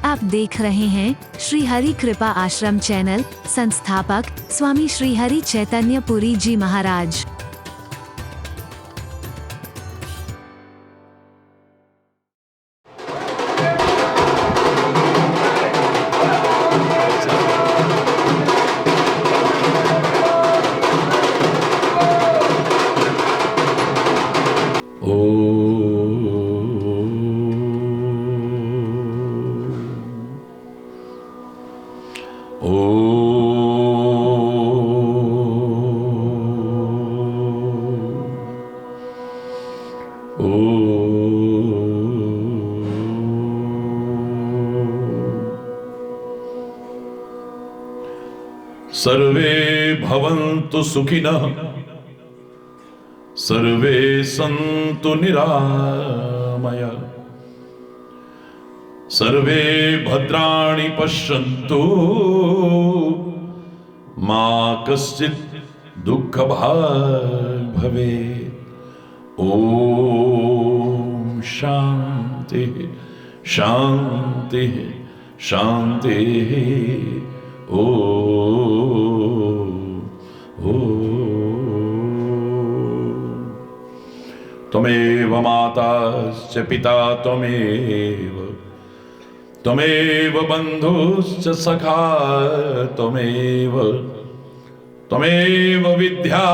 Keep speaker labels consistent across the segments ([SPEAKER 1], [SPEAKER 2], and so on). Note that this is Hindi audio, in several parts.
[SPEAKER 1] आप देख रहे हैं श्री हरि कृपा आश्रम चैनल। संस्थापक स्वामी श्री हरि चैतन्य पुरी जी महाराज।
[SPEAKER 2] सर्वे भवन्तु सुखिनः, सर्वे सन्तु निरामयाः, सर्वे भद्राणि पश्यन्तु मा कश्चित् दुःखभाग् भवेत्। ॐ शान्तिः शान्तिः शान्तिः। त्वमेव माता च पिता त्वमेव, त्वमेव बन्धुश्च सखा त्वमेव, त्वमेव विद्या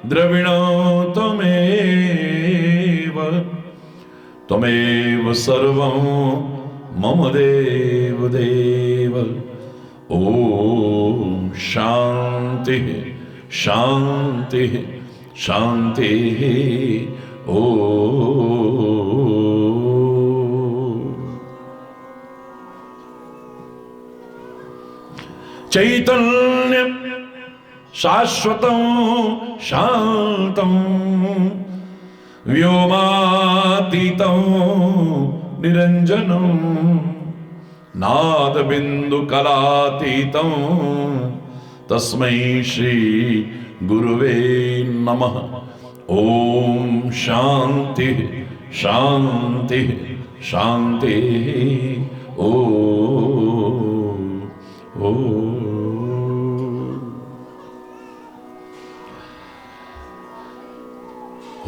[SPEAKER 2] द्रविणो त्वमेव, त्वमेव सर्वं मम देव देव। ॐ शान्तिः शान्तिः शान्तिः। ॐ चैतन्यं शाश्वतं शान्तं व्योमातीतं निरञ्जनं नादबिन्दुकलातीतं तस्मै श्री गुरुवे नमः। ॐ शान्तिः शान्तिः शान्तिः। ॐ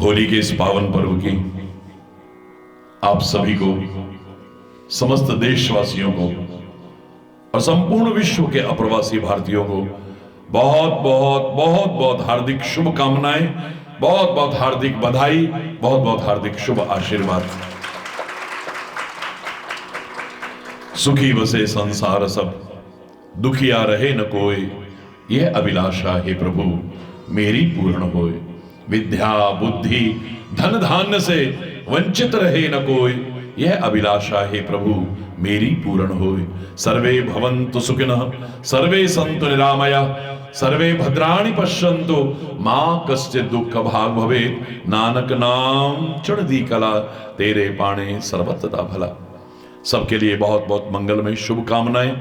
[SPEAKER 2] होली के इस पावन पर्व की आप सभी को, समस्त देशवासियों को और संपूर्ण विश्व के अप्रवासी भारतीयों को बहुत बहुत बहुत बहुत हार्दिक शुभकामनाएं, बहुत बहुत हार्दिक बधाई, बहुत बहुत हार्दिक शुभ आशीर्वाद। सुखी बसे संसार सब, दुखिया रहे न कोई, यह अभिलाषा हे प्रभु मेरी पूर्ण होए। विद्या बुद्धि धन धान्य से वंचित रहे न कोई, यह अभिलाषा हे प्रभु मेरी पूर्ण होए। सर्वे भवन्तु सुखिनः, सर्वे सन्तु निरामयाः, सर्वे भद्राणि पश्यन्तु मा कश्चित् दुःख भाग् भवेत्। नानक नाम चढ़दी कला, तेरे पाणे सर्वत्र भला। सबके लिए बहुत बहुत मंगलमय शुभकामनाएं,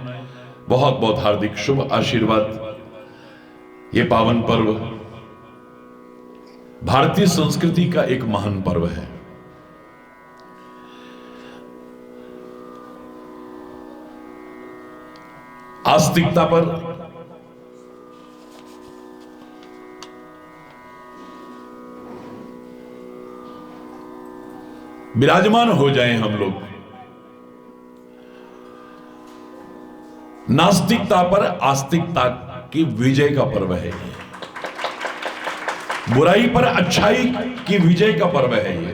[SPEAKER 2] बहुत बहुत हार्दिक शुभ आशीर्वाद। ये पावन पर्व भारतीय संस्कृति का एक महान पर्व है। आस्तिकता पर विराजमान हो जाएं हम लोग, नास्तिकता पर आस्तिकता की विजय का पर्व है। बुराई पर अच्छाई की विजय का पर्व है ये।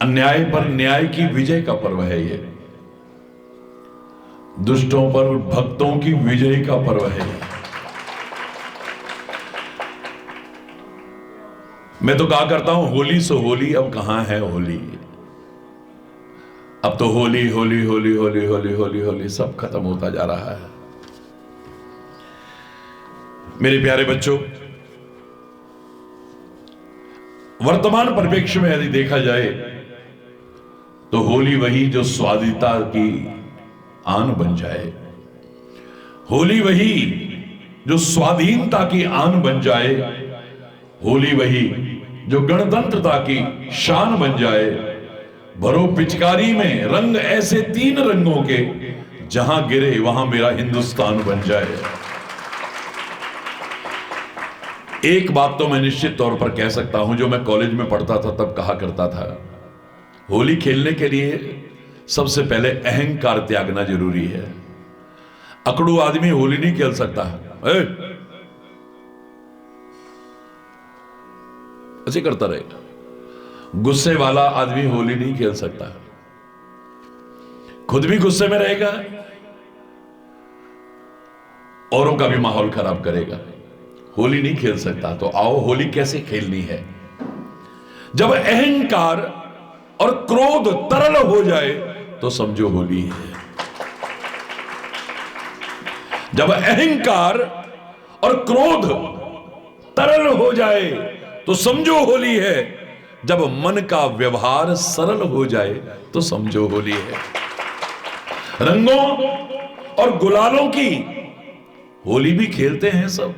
[SPEAKER 2] अन्याय पर न्याय की विजय का पर्व है ये। दुष्टों पर भक्तों की विजय का पर्व है। मैं तो कहा करता हूं होली सो होली, अब कहां है होली। अब तो होली होली होली होली होली होली होली सब खत्म होता जा रहा है। मेरे प्यारे बच्चों, वर्तमान परिप्रेक्ष्य में यदि देखा जाए तो होली वही जो स्वाधीनता की आन बन जाए, होली वही जो स्वाधीनता की आन बन जाए, होली वही जो गणतंत्रता की शान बन जाए, भरो पिचकारी में रंग ऐसे 3 रंगों के, जहां गिरे वहां मेरा हिंदुस्तान बन जाए। एक बात तो मैं निश्चित तौर पर कह सकता हूं, जो मैं कॉलेज में पढ़ता था तब कहा करता था, होली खेलने के लिए सबसे पहले अहंकार त्यागना जरूरी है। अकड़ू आदमी होली नहीं खेल सकता, ऐसे करता रहेगा। गुस्से वाला आदमी होली नहीं खेल सकता, खुद भी गुस्से में रहेगा, औरों का भी माहौल खराब करेगा, होली नहीं खेल सकता। तो आओ होली कैसे खेलनी है। जब अहंकार और क्रोध तरल हो जाए तो समझो होली है। जब अहंकार और क्रोध तरल हो जाए तो समझो होली है। जब मन का व्यवहार सरल हो जाए तो समझो होली है। रंगों और गुलालों की होली भी खेलते हैं सब।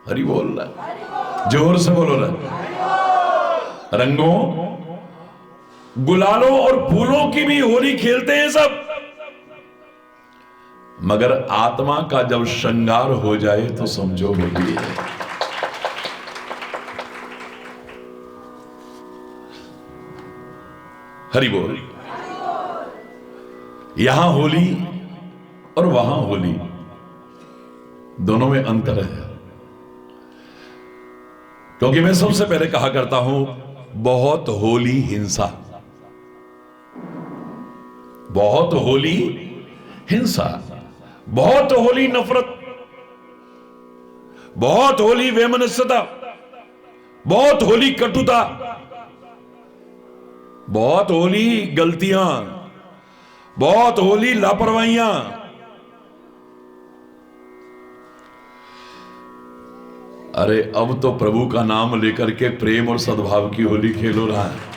[SPEAKER 2] हरि बोल रहा, जोर से बोलो ना। रंगों, गुलालों और फूलों की भी होली खेलते हैं सब, मगर आत्मा का जब श्रृंगार हो जाए तो समझो होली है। हरि बोल। यहां होली और वहां होली, दोनों में अंतर है। क्योंकि मैं सबसे पहले कहा करता हूं, बहुत होली हिंसा, बहुत होली हिंसा, बहुत होली नफरत, बहुत होली वैमनस्यता, बहुत होली कटुता, बहुत होली गलतियां, बहुत होली लापरवाहियां। अरे अब तो प्रभु का नाम लेकर के प्रेम और सद्भाव की होली खेलो रहा है।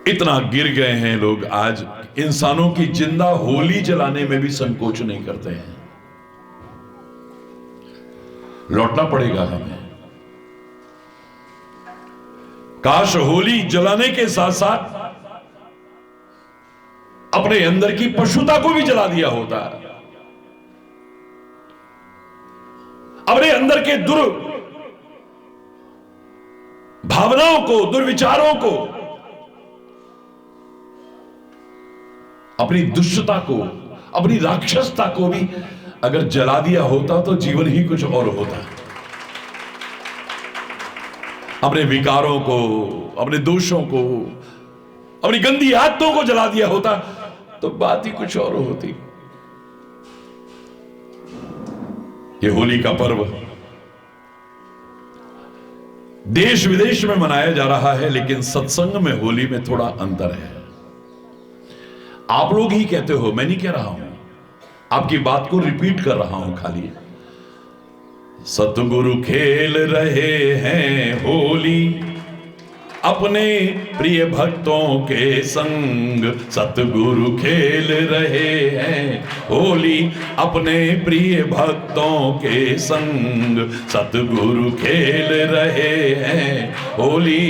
[SPEAKER 2] इतना गिर गए हैं लोग आज, इंसानों की जिंदा होली जलाने में भी संकोच नहीं करते हैं। लौटना पड़ेगा हमें। काश होली जलाने के साथ साथ अपने अंदर की पशुता को भी जला दिया होता, अपने अंदर के भावनाओं को, दुर्विचारों को, अपनी दुष्टता को, अपनी राक्षसता को भी अगर जला दिया होता तो जीवन ही कुछ और होता। अपने विकारों को, अपने दोषों को, अपनी गंदी आदतों को जला दिया होता तो बात ही कुछ और होती। ये होली का पर्व देश विदेश में मनाया जा रहा है, लेकिन सत्संग में होली में थोड़ा अंतर है। आप लोग ही कहते हो, मैं नहीं कह रहा हूं, आपकी बात को रिपीट कर रहा हूं खाली। सतगुरु खेल रहे हैं होली अपने प्रिय भक्तों के संग। सतगुरु खेल रहे हैं होली अपने प्रिय भक्तों के संग। सतगुरु खेल रहे हैं होली,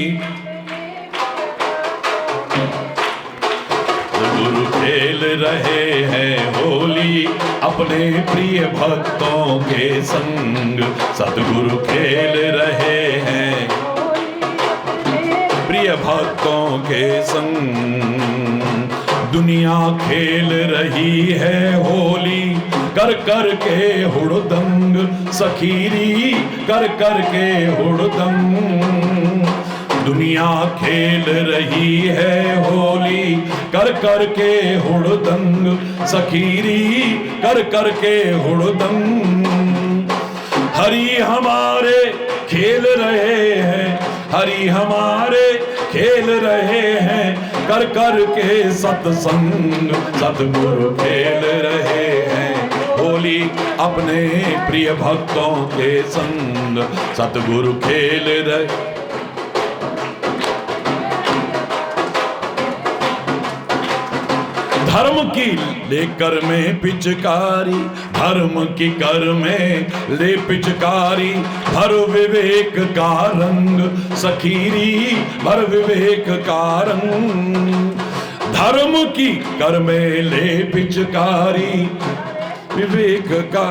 [SPEAKER 2] सतगुरु खेल रहे हैं होली अपने प्रिय भक्तों के संग। सतगुरु खेल रहे हैं प्रिय भक्तों के संग। दुनिया खेल रही है होली कर कर के हुड़दंग। सखीरी कर कर के हुड़दंग। दुनिया खेल रही है होली कर कर के हुड़दंग। सखीरी कर कर के हुड़दंग। हरि हमारे खेल रहे हैं, हरि हमारे खेल रहे हैं कर कर के सत्संग। सतगुरु खेल रहे हैं होली अपने प्रिय भक्तों के संग। सतगुरु खेल रहे। धर्म की लेकर में पिचकारी, धर्म की कर में ले पिचकारी, भर विवेक का रंग सखीरी, भर विवेक का रंग। धर्म की कर में ले पिचकारी, विवेक का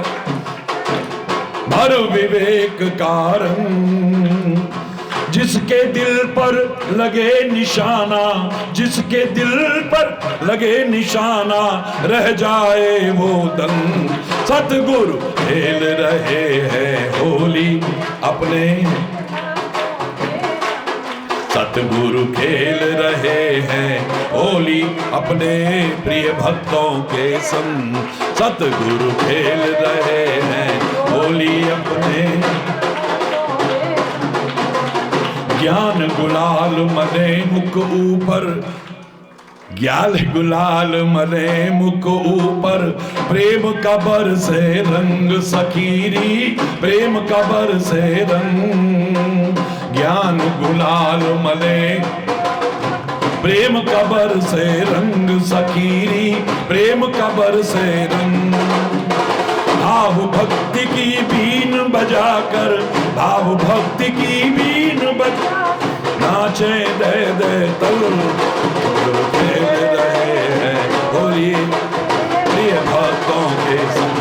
[SPEAKER 2] भर विवेक का रंग। जिसके दिल पर लगे निशाना, जिसके दिल पर लगे निशाना, रह जाए वो दंग। सतगुरु खेल रहे हैं होली अपने, सतगुरु खेल रहे हैं होली अपने प्रिय भक्तों के संग। सतगुरु खेल रहे हैं होली अपने। ज्ञान गुलाल मले मुख ऊपर, ज्ञान गुलाल मले मुख ऊपर, प्रेम का बरसे रंग सखीरी, प्रेम का बरसे रंग। ज्ञान गुलाल मले प्रेम का बरसे रंग सखीरी, प्रेम का बरसे रंग। भाव भक्ति की बीन बजाकर, भाव भक्ति की बीन बजा, नाचे दे दे तल, खेल रहे हैं होली प्रिय भक्तों के संग।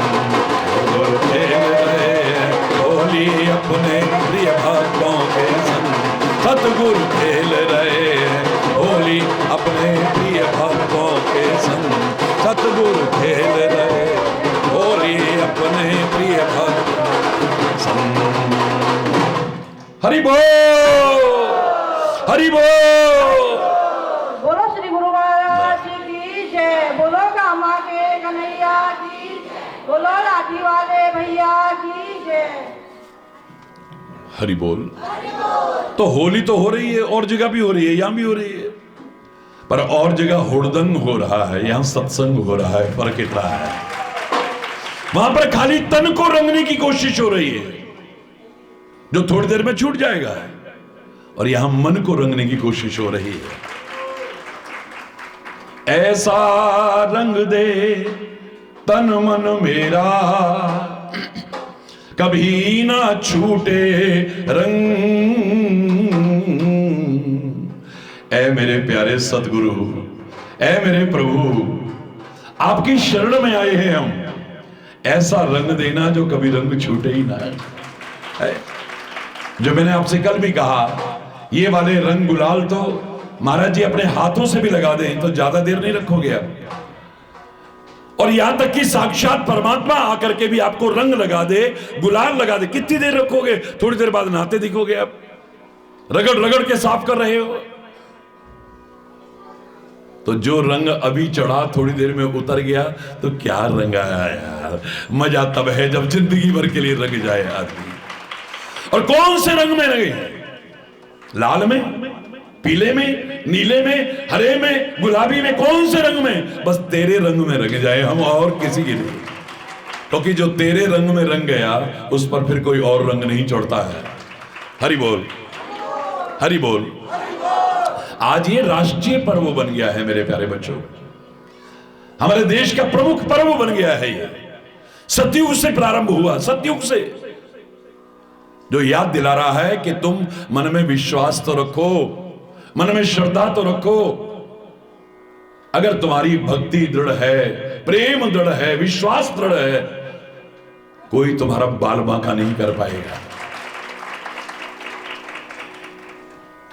[SPEAKER 2] खेल रहे हैं होली अपने प्रिय भक्तों के संग। सतगुरु खेल रहे हैं होली अपने प्रिय भक्तों के संग। सतगुरु खेल रहे होली अपने प्रिय भक्त संग। हरि बोल, हरि बोल।
[SPEAKER 3] बोलो श्री गुरु महाराज की जय, बोलो कामा के कन्हैया की, बोलो लाठी वाले भैया की जय।
[SPEAKER 2] हरि बोल। तो होली तो हो रही है, और जगह भी हो रही है, यहां भी हो रही है, पर और जगह हुड़दंग हो रहा है, यहां सत्संग हो रहा है। फर्क इतना है, वहां पर खाली तन को रंगने की कोशिश हो रही है जो थोड़ी देर में छूट जाएगा, और यहां मन को रंगने की कोशिश हो रही है। ऐसा रंग दे तन मन मेरा, कभी ना छूटे रंग। ऐ मेरे प्यारे सतगुरु, ऐ मेरे प्रभु, आपकी शरण में आए हैं हम। ऐसा रंग देना जो कभी रंग छूटे ही ना है। जो मैंने आपसे कल भी कहा, ये वाले रंग गुलाल तो महाराज जी अपने हाथों से भी लगा दें तो ज्यादा देर नहीं रखोगे आप। और यहां तक कि साक्षात परमात्मा आकर के भी आपको रंग लगा दे, गुलाल लगा दे, कितनी देर रखोगे? थोड़ी देर बाद नहाते दिखोगे आप, रगड़ रगड़ के साफ कर रहे हो। तो जो रंग अभी चढ़ा थोड़ी देर में उतर गया तो क्या रंग आया यार। मजा तब है जब जिंदगी भर के लिए रंग जाए आदमी। और कौन से रंग में रंगे? लाल में, पीले में, नीले में, हरे में, गुलाबी में, कौन से रंग में? बस तेरे रंग में रंग जाए हम, और किसी की नहीं। क्योंकि जो तेरे रंग में रंग गया उस पर फिर कोई और रंग नहीं चढ़ता है। हरि बोल, हरि बोल। आज ये राष्ट्रीय पर्व बन गया है मेरे प्यारे बच्चों, हमारे देश का प्रमुख पर्व बन गया है ये। सतयुग से प्रारंभ हुआ, सतयुग से, जो याद दिला रहा है कि तुम मन में विश्वास तो रखो, मन में श्रद्धा तो रखो। अगर तुम्हारी भक्ति दृढ़ है, प्रेम दृढ़ है, विश्वास दृढ़ है, कोई तुम्हारा बाल बांका नहीं कर पाएगा।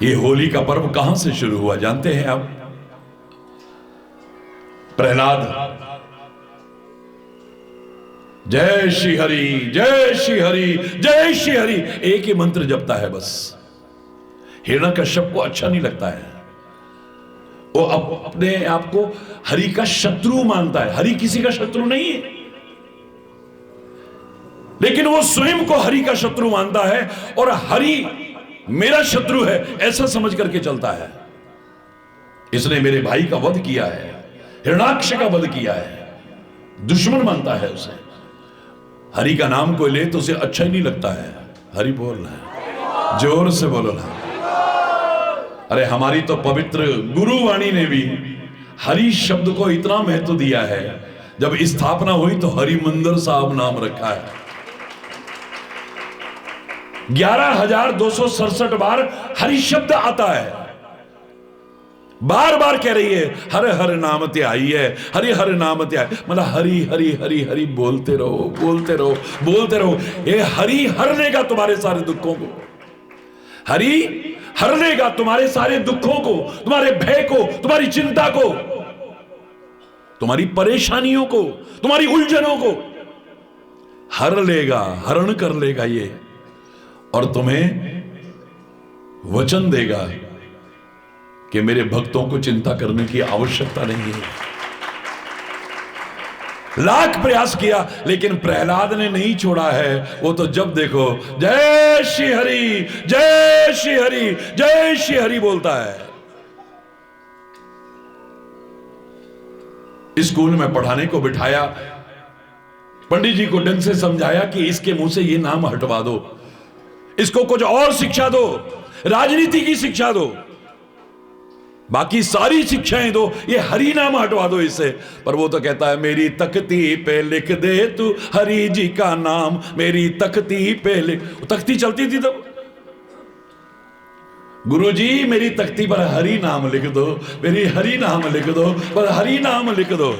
[SPEAKER 2] ये होली का पर्व कहां से शुरू हुआ जानते हैं आप? प्रहलाद, जय श्री हरि, जय श्री हरि, जय श्री हरि, एक ही मंत्र जपता है बस। हिरण्यकश्यप को अच्छा नहीं लगता है, वो अपने आप को हरि का शत्रु मानता है। हरि किसी का शत्रु नहीं है, लेकिन वो स्वयं को हरि का शत्रु मानता है, और हरि मेरा शत्रु है ऐसा समझ करके चलता है। इसने मेरे भाई का वध किया है, हिरण्याक्ष का वध किया है, दुश्मन मानता है उसे। हरि का नाम कोई ले तो उसे अच्छा ही नहीं लगता है। हरि बोलना है, जोर से बोलो ना। अरे हमारी तो पवित्र गुरुवाणी ने भी हरि शब्द को इतना महत्व दिया है, जब स्थापना हुई तो हरिमंदिर साहब नाम रखा है। 11,267 बार हरि शब्द आता है। बार बार कह रही है हर हर नाम ते आई है, हरि हर नाम ते आई, मतलब हरि हरि हरि हरि बोलते रहो, बोलते रहो, बोलते रहो। ये हरि हर लेगा तुम्हारे सारे दुखों को, हरि हर लेगा तुम्हारे सारे दुखों को, तुम्हारे भय को, तुम्हारी चिंता को, तुम्हारी परेशानियों को, तुम्हारी उलझनों को हर लेगा, हरण कर लेगा ये, और तुम्हें वचन देगा कि मेरे भक्तों को चिंता करने की आवश्यकता नहीं है। लाख प्रयास किया लेकिन प्रहलाद ने नहीं छोड़ा है। वो तो जब देखो जय श्री हरि, जय श्री हरि, जय श्री हरि बोलता है। स्कूल में पढ़ाने को बिठाया, पंडित जी को ढंग से समझाया कि इसके मुंह से ये नाम हटवा दो, इसको कुछ और शिक्षा दो, राजनीति की शिक्षा दो, बाकी सारी शिक्षाएं दो, ये हरि नाम हटवा दो इससे। पर वो तो कहता है मेरी तख्ती पे लिख दे तू हरि जी का नाम, मेरी तख्ती पे लिख। तख्ती चलती थी तब, गुरुजी मेरी तख्ती पर हरि नाम लिख दो, मेरी हरि नाम लिख दो, पर हरि नाम लिख दो।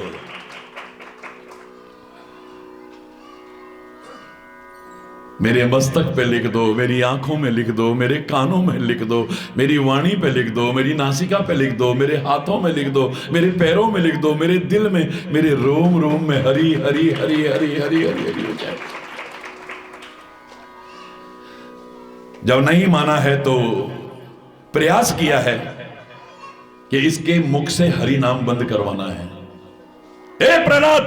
[SPEAKER 2] मेरे मस्तक पे लिख दो, मेरी आंखों में लिख दो, मेरे कानों में लिख दो, मेरी वाणी पे लिख दो, मेरी नासिका पे लिख दो, मेरे हाथों में लिख दो, मेरे पैरों में लिख दो, मेरे दिल में, मेरे रोम रोम में हरि हरि हरि हरि हरि हरि हरि हो जाए। जब नहीं माना है तो प्रयास किया है कि इसके मुख से हरि नाम बंद करवाना है। ए प्रहलाद,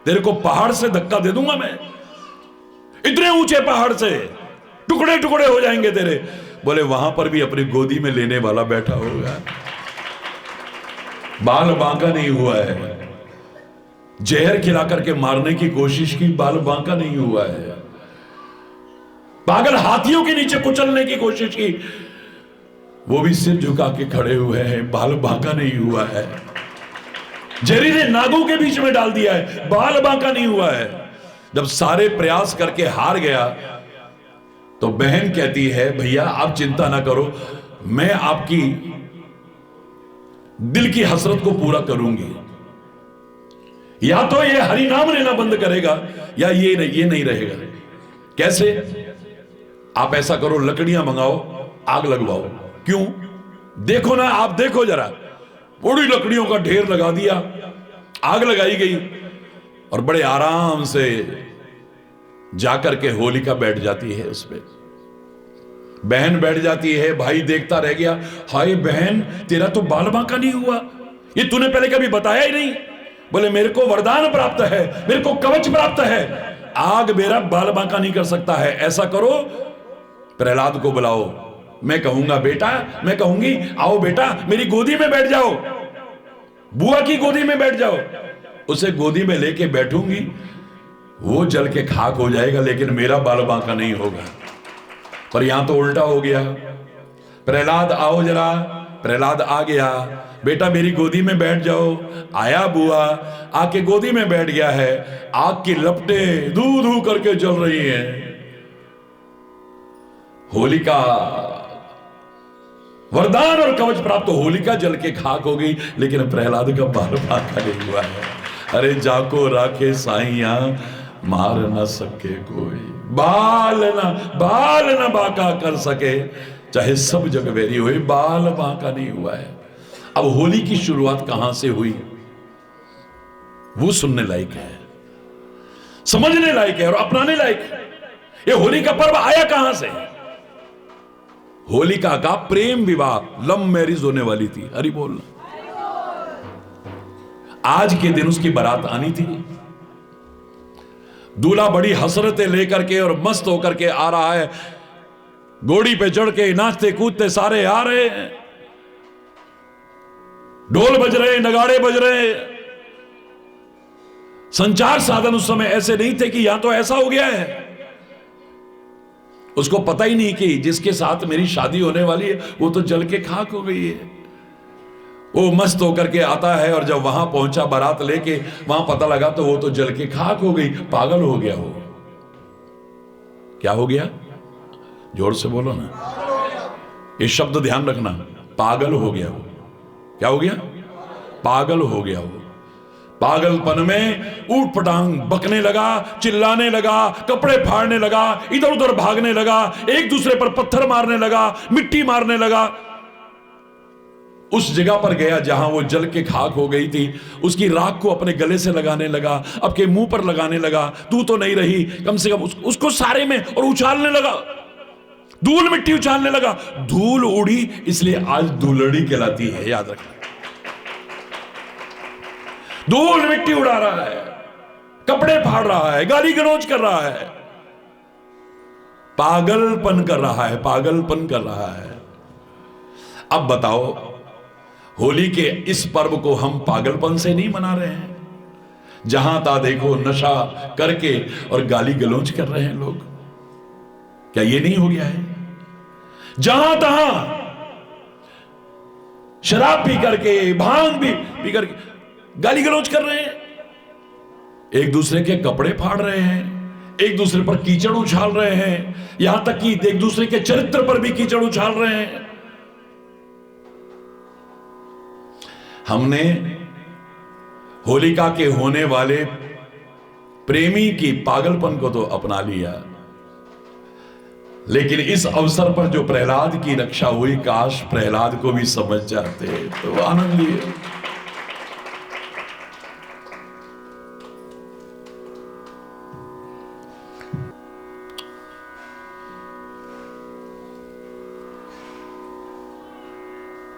[SPEAKER 2] तेरे को पहाड़ से धक्का दे दूंगा मैं, इतने ऊंचे पहाड़ से टुकड़े टुकड़े हो जाएंगे तेरे। बोले वहां पर भी अपनी गोदी में लेने वाला बैठा होगा। बाल बांका नहीं हुआ है, जहर खिला करके मारने की कोशिश की, बाल बांका नहीं हुआ है। पागल हाथियों के नीचे कुचलने की कोशिश की, वो भी सिर झुका के खड़े हुए हैं, बाल बांका नहीं हुआ है। जहरीले नागों के बीच में डाल दिया है, बाल बांका नहीं हुआ है। जब सारे प्रयास करके हार गया तो बहन कहती है भैया आप चिंता ना करो, मैं आपकी दिल की हसरत को पूरा करूंगी। या तो ये हरि नाम लेना बंद करेगा या ये नहीं रहेगा। कैसे? आप ऐसा करो, लकड़ियां मंगाओ, आग लगवाओ। क्यों? देखो ना, आप देखो जरा, बड़ी लकड़ियों का ढेर लगा दिया, आग लगाई गई और बड़े आराम से जाकर के होलिका बैठ जाती है उसपे। बहन बैठ जाती है, भाई देखता रह गया, हाय बहन तेरा तो बाल बांका नहीं हुआ, ये तूने पहले कभी बताया ही नहीं। बोले मेरे को वरदान प्राप्त है, मेरे को कवच प्राप्त है, आग मेरा बाल बांका नहीं कर सकता है। ऐसा करो, प्रहलाद को बुलाओ, मैं कहूंगा बेटा, मैं कहूंगी आओ बेटा मेरी गोदी में बैठ जाओ, बुआ की गोदी में बैठ जाओ। उसे गोदी में लेके बैठूंगी, वो जल के खाक हो जाएगा लेकिन मेरा बाल बांका नहीं होगा। पर यहां तो उल्टा हो गया। प्रहलाद आओ जरा, प्रहलाद आ गया, बेटा मेरी गोदी में बैठ जाओ। आया बुआ, आके गोदी में बैठ गया है। आग की लपटें धू धू करके जल रही हैं। होलिका वरदान और कवच प्राप्त, होलिका जल के खाक हो गई लेकिन प्रहलाद का बाल बांका नहीं हुआ है। अरे जाको राखे साइया मार न सके कोई, बाल न बांका कर सके चाहे सब जग वेरी हुई, बाल बांका नहीं हुआ है। अब होली की शुरुआत कहां से हुई वो सुनने लायक है, समझने लायक है और अपनाने लायक है। ये होली का पर्व आया कहां से? होलिका का प्रेम विवाह, लव मैरिज होने वाली थी। हरि बोल। आज के दिन उसकी बारात आनी थी। दूल्हा बड़ी हसरतें लेकर के और मस्त होकर के आ रहा है, घोड़ी पे चढ़ के नाचते कूदते सारे आ रहे हैं, ढोल बज रहे, नगाड़े बज रहे। संचार साधन उस समय ऐसे नहीं थे कि यहां तो ऐसा हो गया है। उसको पता ही नहीं कि जिसके साथ मेरी शादी होने वाली है वो तो जल के खाक हो गई है। वो मस्त होकर के आता है और जब वहां पहुंचा बारात लेके, वहां पता लगा तो वो तो जल के खाक हो गई, पागल हो गया। वो क्या हो गया? जोर से बोलो ना, ये शब्द ध्यान रखना, पागल हो गया वो। क्या हो गया? पागल हो गया वो। पागलपन में ऊट पटांग बकने लगा, चिल्लाने लगा, कपड़े फाड़ने लगा, इधर उधर भागने लगा, एक दूसरे पर पत्थर मारने लगा, मिट्टी मारने लगा। उस जगह पर गया जहां वो जल के खाक हो गई थी, उसकी राख को अपने गले से लगाने लगा, अपने मुंह पर लगाने लगा। तू तो नहीं रही, कम से कम उसको सारे में, और उछालने लगा, धूल मिट्टी उछालने लगा। धूल उड़ी, इसलिए आज धूलड़ी कहलाती है, याद रखना। धूल मिट्टी उड़ा रहा है, कपड़े फाड़ रहा है, गाली गलौज कर रहा है, पागलपन कर रहा है, पागलपन कर रहा है। अब बताओ, होली के इस पर्व को हम पागलपन से नहीं मना रहे हैं? जहां ता देखो नशा करके और गाली गलौज कर रहे हैं लोग। क्या ये नहीं हो गया है? जहां तहां शराब पी करके, भांग भी पी करके गाली गलौज कर रहे हैं, एक दूसरे के कपड़े फाड़ रहे हैं, एक दूसरे पर कीचड़ उछाल रहे हैं, यहां तक कि एक दूसरे के चरित्र पर भी कीचड़ उछाल रहे हैं। हमने होलिका के होने वाले प्रेमी की पागलपन को तो अपना लिया, लेकिन इस अवसर पर जो प्रहलाद की रक्षा हुई, काश प्रहलाद को भी समझ जाते तो आनंद लिए।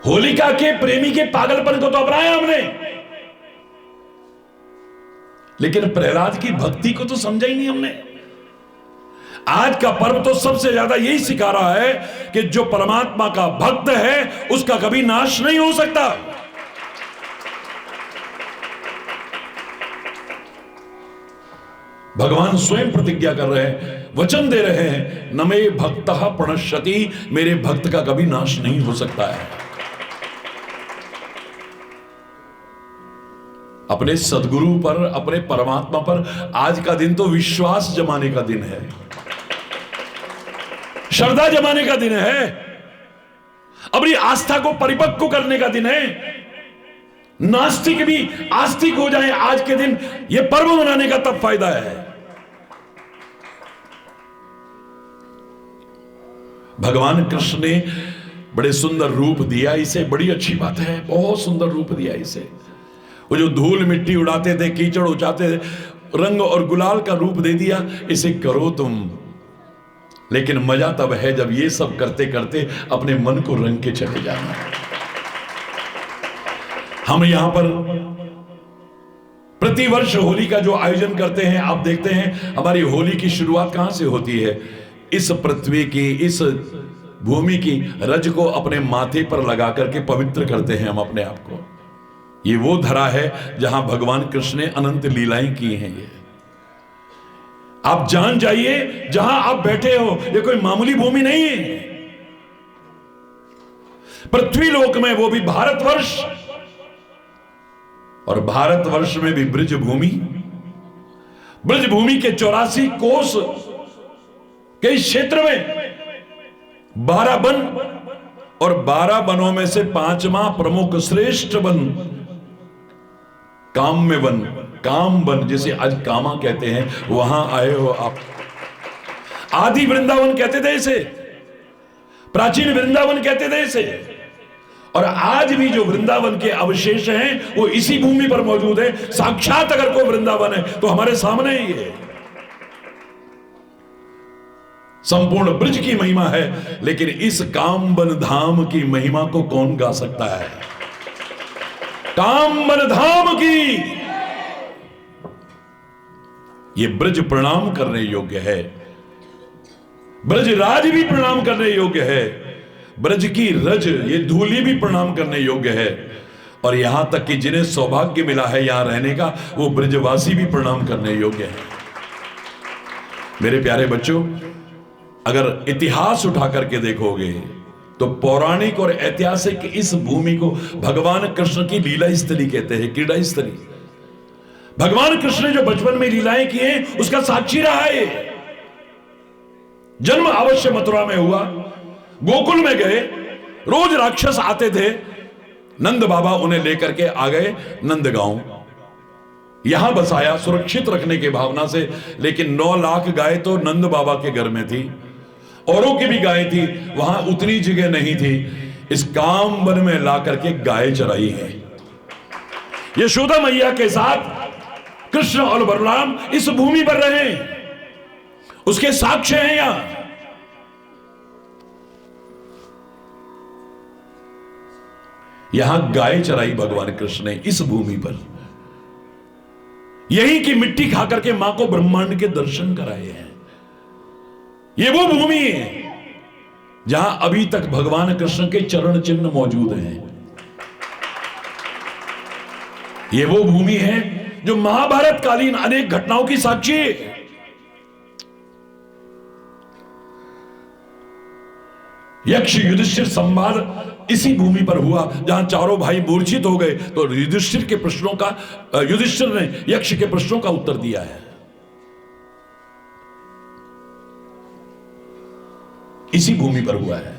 [SPEAKER 2] होलिका के प्रेमी के पागलपन को तो अपनाया हमने, लेकिन प्रहलाद की भक्ति को तो समझा ही नहीं हमने। आज का पर्व तो सबसे ज्यादा यही सिखा रहा है कि जो परमात्मा का भक्त है उसका कभी नाश नहीं हो सकता। भगवान स्वयं प्रतिज्ञा कर रहे हैं, वचन दे रहे हैं, न मे भक्तः प्रणश्यति, मेरे भक्त का कभी नाश नहीं हो सकता है। अपने सदगुरु पर, अपने परमात्मा पर आज का दिन तो विश्वास जमाने का दिन है, श्रद्धा जमाने का दिन है, अपनी आस्था को परिपक्व करने का दिन है। नास्तिक भी आस्तिक हो जाए आज के दिन, यह पर्व मनाने का तब फायदा है। भगवान कृष्ण ने बड़े सुंदर रूप दिया इसे, बड़ी अच्छी बात है, बहुत सुंदर रूप दिया इसे। वो जो धूल मिट्टी उड़ाते थे, कीचड़ उछाते थे, रंग और गुलाल का रूप दे दिया, इसे करो तुम। लेकिन मजा तब है जब ये सब करते करते अपने मन को रंग के चले जाना। हम यहां पर प्रतिवर्ष होली का जो आयोजन करते हैं, आप देखते हैं हमारी होली की शुरुआत कहां से होती है? इस पृथ्वी की, इस भूमि की रज को अपने माथे पर लगा करके पवित्र करते हैं हम अपने आप को। ये वो धरा है जहां भगवान कृष्ण ने अनंत लीलाएं की हैं। ये आप जान जाइए, जहां आप बैठे हो ये कोई मामूली भूमि नहीं है। पृथ्वी लोक में, वो भी भारतवर्ष, और भारतवर्ष में भी ब्रज भूमि, ब्रज भूमि के 84 कोस के क्षेत्र में 12 वन, और 12 वनों में से 5वां प्रमुख श्रेष्ठ वन काम में वन, काम वन, जिसे आज कामा कहते हैं, वहां आए हो आप। आदि वृंदावन कहते थे इसे, प्राचीन वृंदावन कहते थे इसे, और आज भी जो वृंदावन के अवशेष हैं वो इसी भूमि पर मौजूद है। साक्षात अगर कोई वृंदावन है तो हमारे सामने ही है। संपूर्ण ब्रज की महिमा है, लेकिन इस कामबन धाम की महिमा को कौन गा सकता है? कामबन धाम की ये ब्रज प्रणाम करने योग्य है, ब्रज राज भी प्रणाम करने योग्य है, ब्रज की रज ये धूली भी प्रणाम करने योग्य है, और यहां तक कि जिन्हें सौभाग्य मिला है यहां रहने का, वो ब्रजवासी भी प्रणाम करने योग्य है। मेरे प्यारे बच्चों, अगर इतिहास उठा करके देखोगे तो पौराणिक और ऐतिहासिक इस भूमि को भगवान कृष्ण की लीला स्थली कहते हैं, क्रीड़ा स्थली। भगवान कृष्ण ने जो बचपन में लीलाएं की हैं उसका साक्षी रहा है। जन्म अवश्य मथुरा में हुआ, गोकुल में गए, रोज राक्षस आते थे, नंद बाबा उन्हें लेकर के आ गए नंदगांव, यहां बसाया सुरक्षित रखने की भावना से। लेकिन 9 लाख गाय तो नंद बाबा के घर में थी, औरों की भी गाय थी, वहां उतनी जगह नहीं थी। इस काम वन में ला करके गाय चराई है। यशोदा मैया के साथ कृष्ण और बलराम इस भूमि पर रहे, उसके साक्ष्य हैं यहां। यहां गाय चराई भगवान कृष्ण ने इस भूमि पर, यहीं की मिट्टी खाकर के मां को ब्रह्मांड के दर्शन कराए हैं। ये वो भूमि है जहां अभी तक भगवान कृष्ण के चरण चिन्ह मौजूद हैं। ये वो भूमि है जो महाभारत कालीन अनेक घटनाओं की साक्षी है। यक्ष युधिष्ठिर संवाद इसी भूमि पर हुआ, जहां चारों भाई मूर्छित हो गए तो युधिष्ठिर ने यक्ष के प्रश्नों का उत्तर दिया है। इसी भूमि पर हुआ है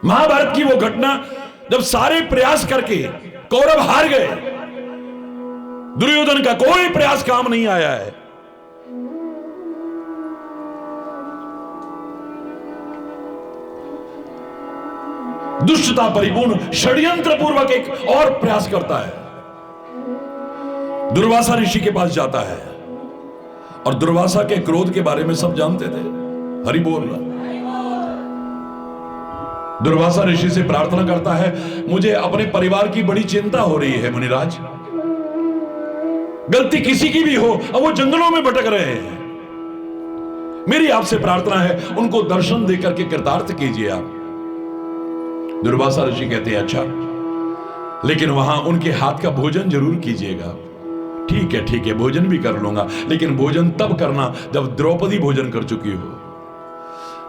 [SPEAKER 2] महाभारत की वो घटना, जब सारे प्रयास करके कौरव हार गए, दुर्योधन का कोई प्रयास काम नहीं आया है। दुष्टता परिपूर्ण षड्यंत्र पूर्वक एक और प्रयास करता है, दुर्वासा ऋषि के पास जाता है। और दुर्वासा के क्रोध के बारे में सब जानते थे, हरि बोल। दुर्वासा ऋषि से प्रार्थना करता है, मुझे अपने परिवार की बड़ी चिंता हो रही है मुनिराज, गलती किसी की भी हो, अब वो जंगलों में भटक रहे हैं, मेरी आपसे प्रार्थना है उनको दर्शन देकर के कृतार्थ कीजिए आप। दुर्वासा ऋषि कहते हैं अच्छा, लेकिन वहां उनके हाथ का भोजन जरूर कीजिएगा। ठीक है भोजन भी कर लूंगा, लेकिन भोजन तब करना जब द्रौपदी भोजन कर चुकी हो,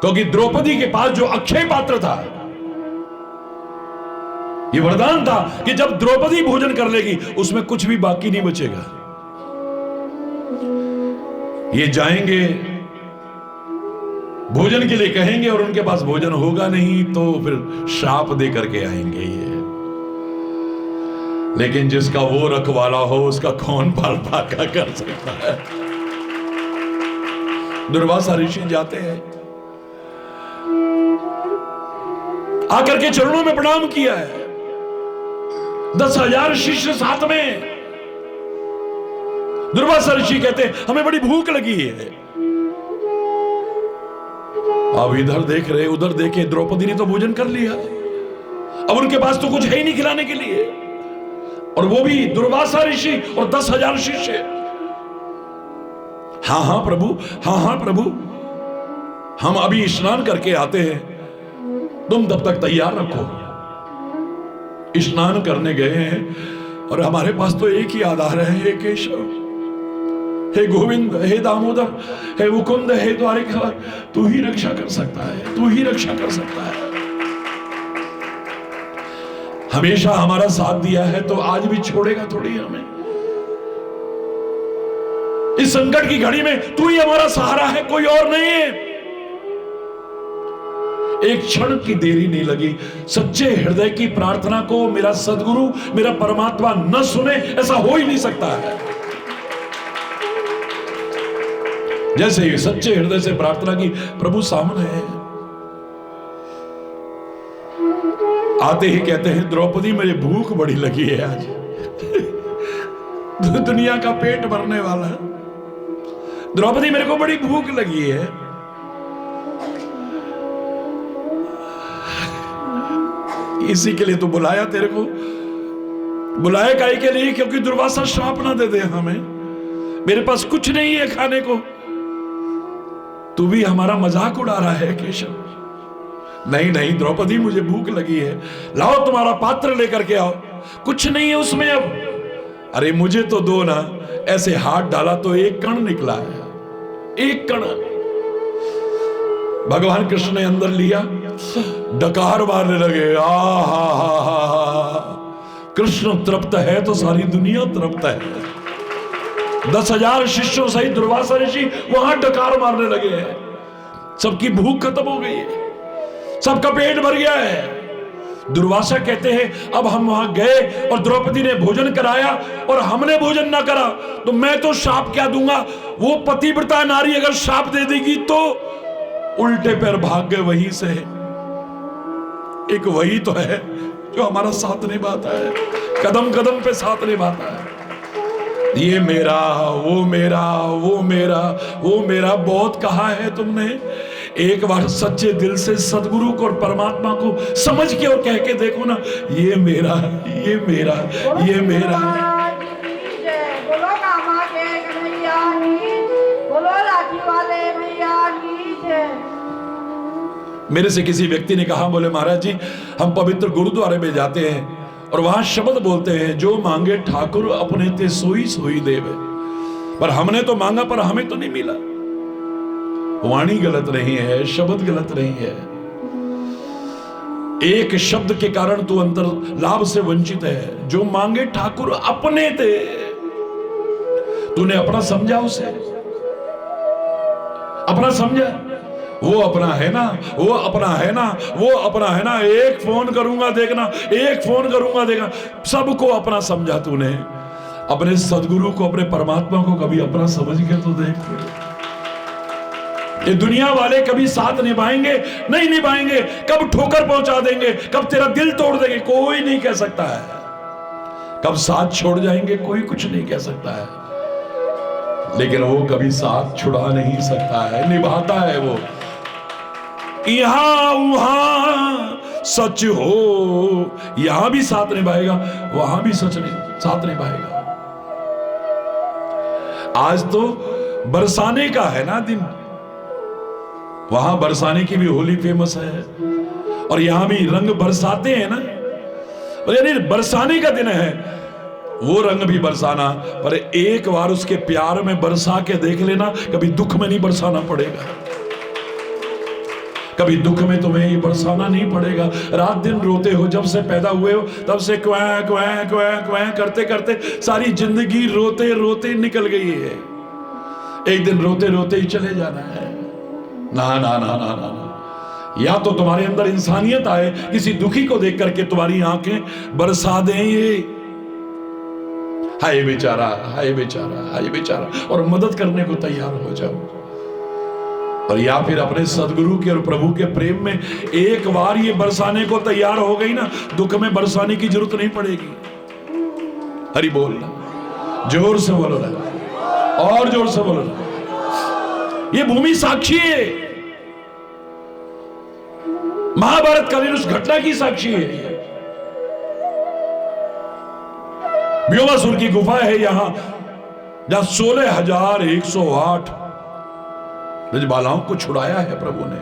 [SPEAKER 2] क्योंकि द्रौपदी के पास जो अक्षय पात्र था, ये वरदान था कि जब द्रौपदी भोजन कर लेगी उसमें कुछ भी बाकी नहीं बचेगा। ये जाएंगे भोजन के लिए कहेंगे और उनके पास भोजन होगा नहीं तो फिर शाप दे करके आएंगे ये। लेकिन जिसका वो रखवाला हो उसका कौन पाल पाका कर सकता है। दुर्वासा ऋषि जाते हैं, आकर के चरणों में प्रणाम किया है, 10,000 शिष्य साथ में। दुर्वासा ऋषि कहते हैं हमें बड़ी भूख लगी है। अब इधर देख रहे उधर देखे, द्रौपदी ने तो भोजन कर लिया, अब उनके पास तो कुछ है ही नहीं खिलाने के लिए, और वो भी दुर्वासा ऋषि और 10,000 शिष्य। हाँ प्रभु, हम अभी स्नान करके आते हैं, तुम तब तक तैयार रखो। स्नान करने गए हैं और हमारे पास तो एक ही आधार है, हे केशव, हे गोविंद, हे दामोदर, हे मुकुंद, हे द्वारिका, तू ही रक्षा कर सकता है, तू ही रक्षा कर सकता है। हमेशा हमारा साथ दिया है तो आज भी छोड़ेगा थोड़ी हमें। इस संकट की घड़ी में तू ही हमारा सहारा है, कोई और नहीं है। एक क्षण की देरी नहीं लगी, सच्चे हृदय की प्रार्थना को मेरा सदगुरु, मेरा परमात्मा न सुने, ऐसा हो ही नहीं सकता है। जैसे ही सच्चे हृदय से प्रार्थना की, प्रभु सामने है। आते ही कहते हैं द्रौपदी मुझे भूख बड़ी लगी है आज, दुनिया का पेट भरने वाला है, द्रौपदी मेरे को बड़ी भूख लगी है। इसी के लिए तो बुलाया तेरे को, बुलाया काहे के लिए? क्योंकि दुर्वासा श्राप ना दे दे हमें, मेरे पास कुछ नहीं है खाने को। तू भी हमारा मजाक उड़ा रहा है केशव। नहीं द्रौपदी मुझे भूख लगी है, लाओ तुम्हारा पात्र लेकर के आओ, कुछ नहीं है उसमें अब। अरे मुझे तो दो ना। ऐसे हाथ डाला तो एक कण निकला है, एक कण। भगवान कृष्ण ने अंदर लिया, डकार मारने लगे। कृष्ण तृप्त है तो सारी दुनिया तृप्त है। 10,000 शिष्यों सहित दुर्वासा ऋषि वहां डकार मारने लगे हैं। सबकी भूख खत्म हो गई है, सबका पेट भर गया है। दुर्वासा कहते हैं अब हम वहां गए और द्रौपदी ने भोजन कराया और हमने भोजन ना करा तो मैं तो शाप क्या दूंगा। वो पतिव्रता नारी अगर शाप दे देगी तो उल्टे पैर भाग गए वहीं से। एक वही तो है जो हमारा साथ निभाता है, कदम कदम पे साथ निभाता है। ये मेरा वो मेरा वो मेरा वो मेरा बहुत कहा है तुमने। एक बार सच्चे दिल से सदगुरु को और परमात्मा को समझ के और कह के देखो ना, ये मेरा ये मेरा ये मेरा।
[SPEAKER 3] बोलो कामा के कन्हैया की, बोलो लाठी वाले भैया की जय।
[SPEAKER 2] मेरे से किसी व्यक्ति ने कहा, बोले महाराज जी हम पवित्र गुरुद्वारे में जाते हैं और वहां शब्द बोलते हैं, जो मांगे ठाकुर अपने ते सोई सोई देवे। पर हमने तो मांगा पर हमें तो नहीं मिला। वाणी गलत नहीं है, शब्द गलत नहीं है। एक शब्द के कारण तू अंतर लाभ से वंचित है। जो मांगे ठाकुर अपने ते, तूने अपना समझा उसे, अपना समझा। वो अपना है ना, वो अपना है ना, वो अपना है ना। एक फोन करूंगा देखना, एक फोन करूंगा देखना, सबको अपना समझा तूने। अपने सदगुरु को, अपने परमात्मा को कभी अपना समझ के तो देख। ये दुनिया वाले कभी साथ निभाएंगे नहीं निभाएंगे, कब ठोकर पहुंचा देंगे, कब तेरा दिल तोड़ देंगे, कोई नहीं कह सकता है। कब साथ छोड़ जाएंगे, कोई कुछ नहीं कह सकता है। लेकिन वो कभी साथ छुड़ा नहीं सकता है, निभाता है वो। यहां वहां सच हो, यहां भी साथ निभाएगा, वहां भी सच नहीं साथ निभाएगा। आज तो बरसाने का है ना दिन, वहां बरसाने की भी होली फेमस है और यहां भी रंग बरसाते हैं ना। और यानी बरसाने का दिन है, वो रंग भी बरसाना। पर एक बार उसके प्यार में बरसा के देख लेना, कभी दुख में नहीं बरसाना पड़ेगा। कभी दुख में तुम्हें ये बरसाना नहीं पड़ेगा। रात दिन रोते हो, जब से पैदा हुए हो तब से क्वैं क्वैं क्वैं क्वैं करते करते सारी जिंदगी रोते रोते निकल गई है। एक दिन रोते रोते ही चले जाना है। ना ना ना ना ना ना। या तो तुम्हारे अंदर इंसानियत आए, किसी दुखी को देख करके तुम्हारी आंखें बरसा दें ये, हाय बेचारा हाय बेचारा हाय बेचारा, और मदद करने को तैयार हो जाओ। और या फिर अपने सदगुरु के और प्रभु के प्रेम में एक बार ये बरसाने को तैयार हो गई ना, दुख में बरसाने की जरूरत नहीं पड़ेगी। हरि बोलना, जोर से बोलो ना, और जोर से बोलो ना। ये भूमि साक्षी है, महाभारत कालीन उस घटना की साक्षी है। व्योमासुर की गुफा है यहां, जहां 16,108 ब्रजबालाओं को छुड़ाया है प्रभु ने।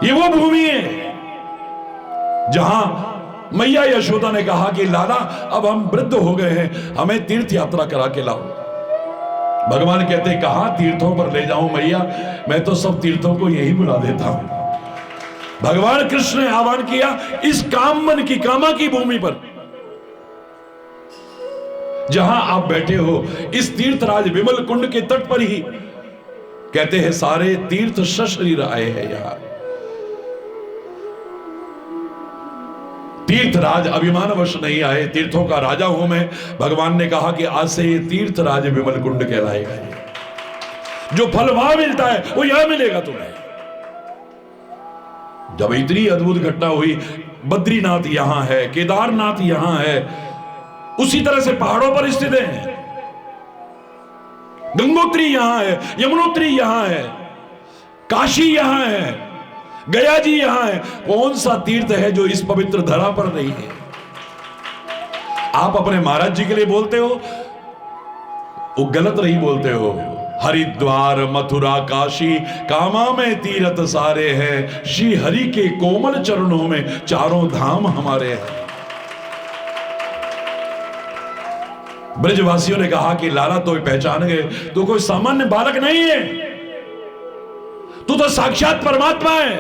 [SPEAKER 2] ये वो भूमि है जहां मैया यशोदा ने कहा कि लाला अब हम वृद्ध हो गए हैं, हमें तीर्थ यात्रा करा के लाओ। भगवान कहते कहां तीर्थों पर ले जाऊं मैया, मैं तो सब तीर्थों को यही बुला देता हूं। भगवान कृष्ण ने आह्वान किया इस कामन की, कामा की भूमि पर जहां आप बैठे हो, इस तीर्थराज विमल कुंड के तट पर ही। कहते हैं सारे तीर्थ सशरीर आए हैं यहां। तीर्थराज अभिमानवश नहीं आए, तीर्थोजगतों का राजा हूं मैं। भगवान ने कहा कि आज से ये तीर्थ राज विमल कुंड कहलाएगा। जो फल वहां मिलता है वो यहां मिलेगा तुम्हें। जब इतनी अद्भुत घटना हुई, बद्रीनाथ यहां है, केदारनाथ यहां है, उसी तरह से पहाड़ों पर स्थित है। गंगोत्री यहां है, यमुनोत्री यहां है, काशी यहां है, गया जी यहां है। कौन सा तीर्थ है जो इस पवित्र धरा पर नहीं है? आप अपने महाराज जी के लिए बोलते हो, वो गलत नहीं बोलते हो। हरिद्वार, मथुरा, काशी, कामा में तीर्थ सारे हैं, श्री हरि के कोमल चरणों में चारों धाम हमारे हैं। ब्रजवासियों ने कहा कि लाला तो पहचान गए, तू कोई सामान्य बालक नहीं है, तू तो साक्षात परमात्मा है।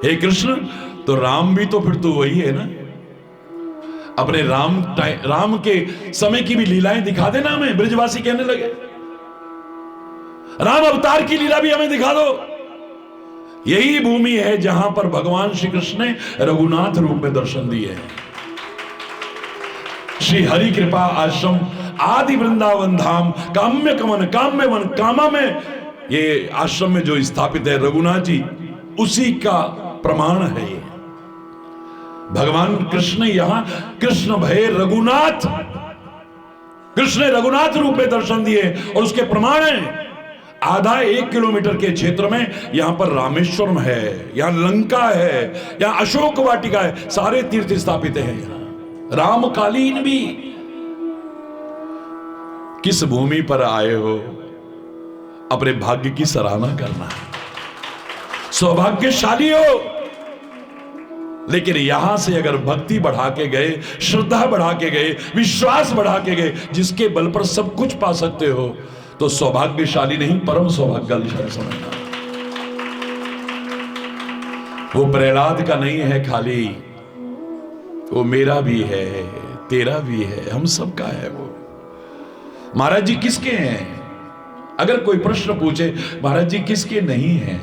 [SPEAKER 2] हे कृष्ण, तो राम भी तो फिर तो वही है ना। अपने राम के समय की भी लीलाएं दिखा देना हमें। ब्रजवासी कहने लगे, राम अवतार की लीला भी हमें दिखा दो। यही भूमि है जहां पर भगवान श्री कृष्ण ने रघुनाथ रूप में दर्शन दिए हैं। श्री हरि कृपा आश्रम आदि वृंदावन धाम काम्य कमन काम्य वन कामा में ये आश्रम में जो स्थापित है रघुनाथ जी, उसी का प्रमाण है ये। भगवान कृष्ण यहां कृष्ण भय रघुनाथ, कृष्ण ने रघुनाथ रूप में दर्शन दिए और उसके प्रमाण है। आधा 1 किलोमीटर के क्षेत्र में यहां पर रामेश्वरम है, यहां लंका है, यहां अशोक वाटिका है, सारे तीर्थ स्थापित हैं यहां। रामकालीन भी। किस भूमि पर आए हो, अपने भाग्य की सराहना करना, सौभाग्यशाली हो। लेकिन यहां से अगर भक्ति बढ़ा के गए, श्रद्धा बढ़ा के गए, विश्वास बढ़ा के गए, जिसके बल पर सब कुछ पा सकते हो, तो सौभाग्यशाली नहीं परम सौभाग्यशाली समझना। वो प्रहलाद का नहीं है खाली, वो मेरा भी है, तेरा भी है, हम सबका है वो। महाराज जी किसके हैं? अगर कोई प्रश्न पूछे महाराज जी किसके नहीं है,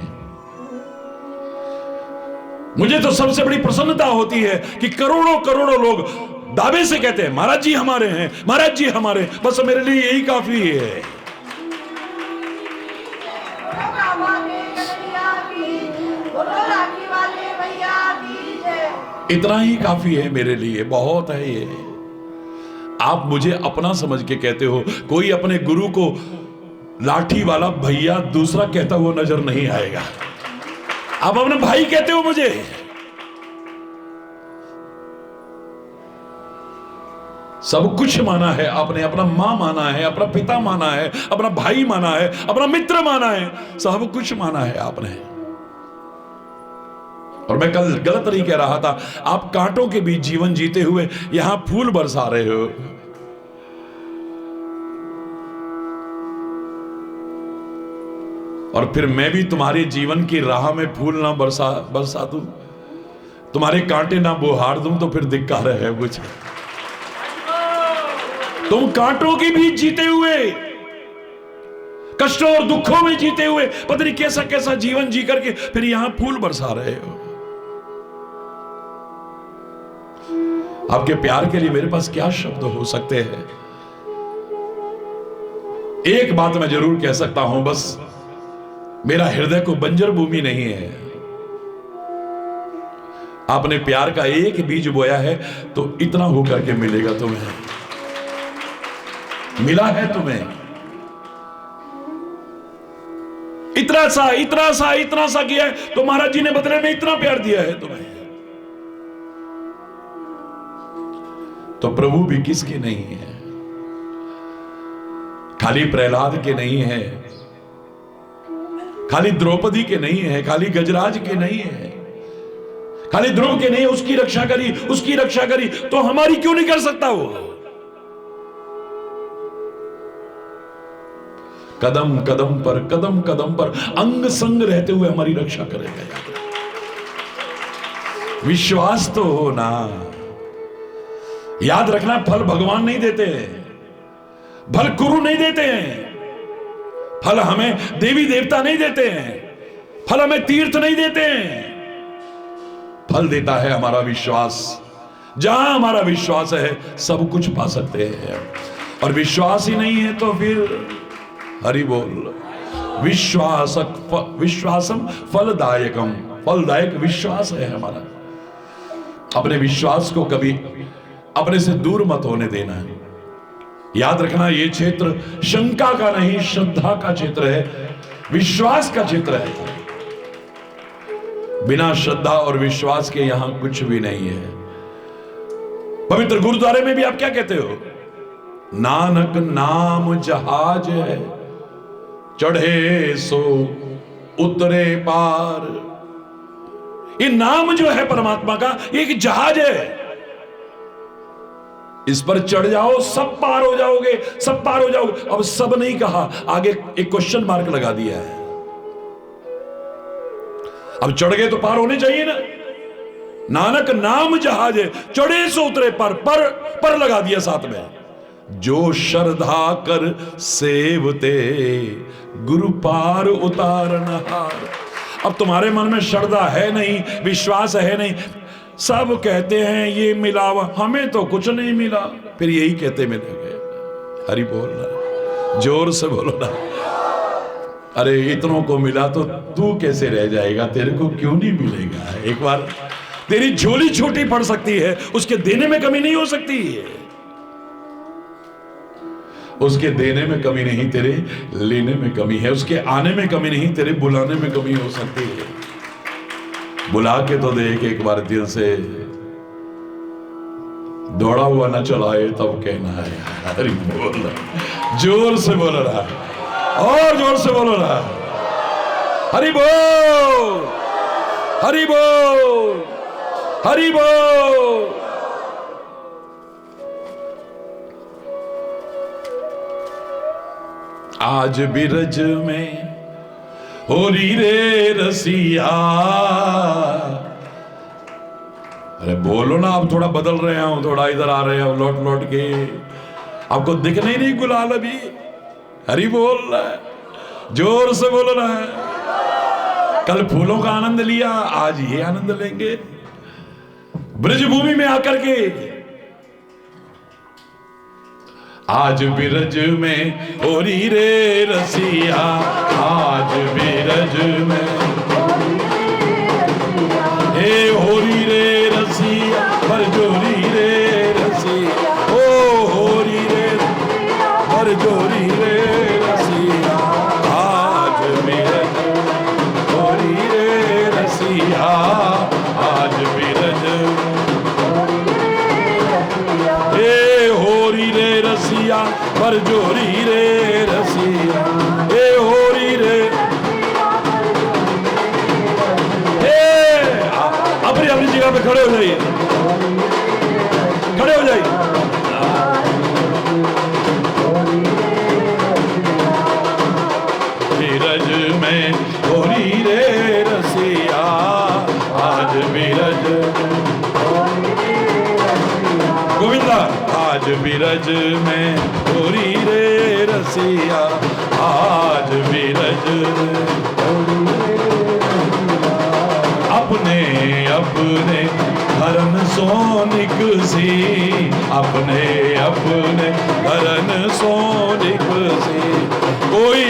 [SPEAKER 2] मुझे तो सबसे बड़ी प्रसन्नता होती है कि करोड़ों करोड़ों लोग दावे से कहते हैं महाराज जी हमारे हैं, महाराज जी हमारे। बस मेरे लिए यही काफी है। इतना ही काफी है मेरे लिए, बहुत है ये। आप मुझे अपना समझ के कहते हो, कोई अपने गुरु को लाठी वाला भैया दूसरा कहता हुआ नजर नहीं आएगा। आप अपने भाई कहते हो मुझे। सब कुछ माना है आपने, अपना मां माना है, अपना पिता माना है, अपना भाई माना है, अपना मित्र माना है, सब कुछ माना है आपने। और मैं कल गलत नहीं कह रहा था, आप कांटों के बीच जीवन जीते हुए यहां फूल बरसा रहे हो। और फिर मैं भी तुम्हारे जीवन की राह में फूल ना बरसा दूं, तुम्हारे कांटे ना बोहार दूं, तो फिर धिक्कार है मुझे। तुम कांटों के बीच जीते हुए, कष्टों और दुखों में जीते हुए, पता नहीं कैसा कैसा जीवन जी करके फिर यहां फूल बरसा रहे हो। आपके प्यार के लिए मेरे पास क्या शब्द हो सकते हैं। एक बात मैं जरूर कह सकता हूं, बस मेरा हृदय को बंजर भूमि नहीं है। आपने प्यार का एक बीज बोया है तो इतना होकर के मिलेगा तुम्हें, मिला है तुम्हें। इतना सा इतना सा इतना सा किया है तो महाराज जी ने बदले में इतना प्यार दिया है तुम्हें। तो प्रभु भी किसके नहीं है? खाली प्रहलाद के नहीं है, खाली द्रौपदी के नहीं है, खाली गजराज के नहीं है, खाली ध्रुव के नहीं। उसकी रक्षा करी, उसकी रक्षा करी, तो हमारी क्यों नहीं कर सकता वो? कदम कदम पर अंग संग रहते हुए हमारी रक्षा करेगा। विश्वास तो हो ना। याद रखना, फल भगवान नहीं देते, फल गुरु नहीं देते हैं, फल हमें देवी देवता नहीं देते हैं, फल हमें तीर्थ नहीं देते हैं। फल देता है हमारा विश्वास। जहां हमारा विश्वास है सब कुछ पा सकते हैं। और विश्वास ही नहीं है तो फिर हरि बोल। विश्वासम फलदायकम, फलदायक विश्वास है हमारा। अपने विश्वास को कभी अपने से दूर मत होने देना है। याद रखना, ये क्षेत्र शंका का नहीं, श्रद्धा का क्षेत्र है, विश्वास का क्षेत्र है। बिना श्रद्धा और विश्वास के यहां कुछ भी नहीं है। पवित्र गुरुद्वारे में भी आप क्या कहते हो? नानक नाम जहाज है, चढ़े सो उतरे पार। ये नाम जो है परमात्मा का, एक जहाज है। इस पर चढ़ जाओ, सब पार हो जाओगे, सब पार हो जाओगे। अब सब नहीं कहा, आगे एक क्वेश्चन मार्क लगा दिया है। अब चढ़ गए तो पार होने चाहिए ना। नानक नाम जहाजे चढ़े सो उतरे पर लगा दिया साथ में। जो श्रद्धा कर सेवते गुरु पार उतारन हार। अब तुम्हारे मन में श्रद्धा है नहीं, विश्वास है नहीं, सब कहते हैं ये मिला, हमें तो कुछ नहीं मिला, फिर यही कहते मिलेंगे। हरि बोल रहा, जोर से बोलो ना। अरे इतनों को मिला तो तू कैसे रह जाएगा, तेरे को क्यों नहीं मिलेगा। एक बार तेरी झोली छोटी पड़ सकती है, उसके देने में कमी नहीं हो सकती है। उसके देने में कमी नहीं, तेरे लेने में कमी है। उसके आने में कमी नहीं, तेरे बुलाने में कमी हो सकती है। बुला के तो देख एक बार दिल से, दौड़ा हुआ ना चलाए तब कहना है। हरि बोल रहा, जोर से बोल रहा है, और जोर से बोल रहा है। हरि बोल, हरि बोल, हरि बोल। आज बिरज में होरी रे रसिया। अरे बोलो ना, आप थोड़ा बदल रहे हो, थोड़ा इधर आ रहे हो लौट लौट के, आपको दिख नहीं गुलाल अभी। हरि बोल रहा है, जोर से बोल रहा है। कल फूलों का आनंद लिया, आज ये आनंद लेंगे ब्रज भूमि में आकर के। आज बिरज में होरी रे रसिया, आज बिरज में हे होरी रे रसिया, बरजोरी रे रसिया, ओ होरी रे बरजोरी रे रसिया। आज बिरज होरी रे रसिया, आज बिरज हे होरी रे रसिया, बरजोरी रे रसिया, हे होरी रे। अपनी अपनी जगह पे खड़े हो जाइए, खड़े हो जाइए। बिरज में होरी रे रसिया, आज बिरज गोविंदा, आज बिरज में होरी रे रसिया, आज बिरज अपने अपने हरन सोनिक सी, अपने अपने हरन सोनिक सी। कोई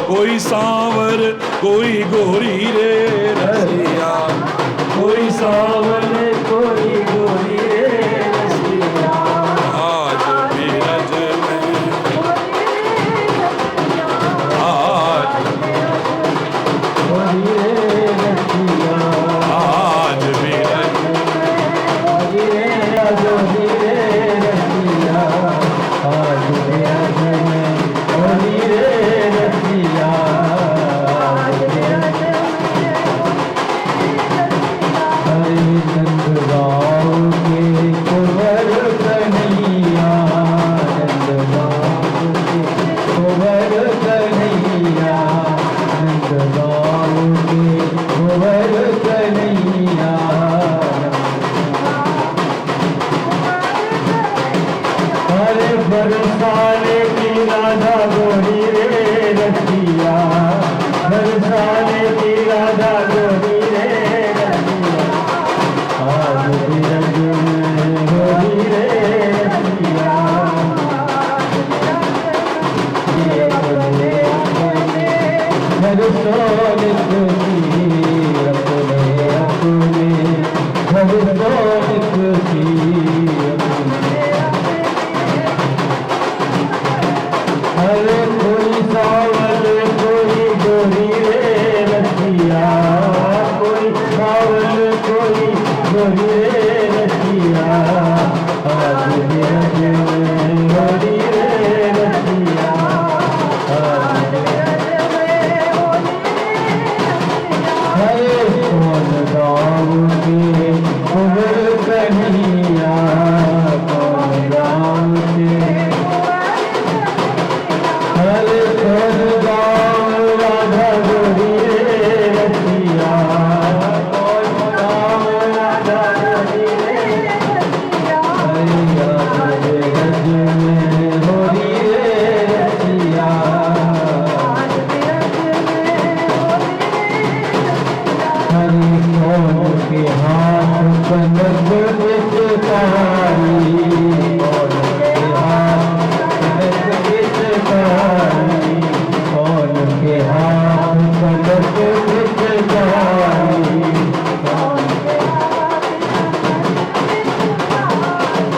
[SPEAKER 2] कोई सांवर, कोई गोरी रे रसिया, कोई सांवर, कोई गोरी रे रसिया। आज बिरज में, आज आज बिरज
[SPEAKER 4] बरसाने की राधा गोरी रे रसिया, बरसाने की राधा गोरी रे रसिया। आज बिरज में गोरी रे रसिया, हर सोनिक सी, अपने अपने हर सोनिक सी। अरे कोई सावल, कोई गोरी रे रसिया, कोई सावल, कोई गोरी रे रसिया। आज बिरज में गोरी रे रसिया, आज हरे सोन गाँव के कुंवर कन्हैया, कौन गाँव के हरे सोन गाँव राधा गोरी रे कनक पिचकारी कौन के हाथ कनक पिचकारी कौन के हाथ कनक पिचकारी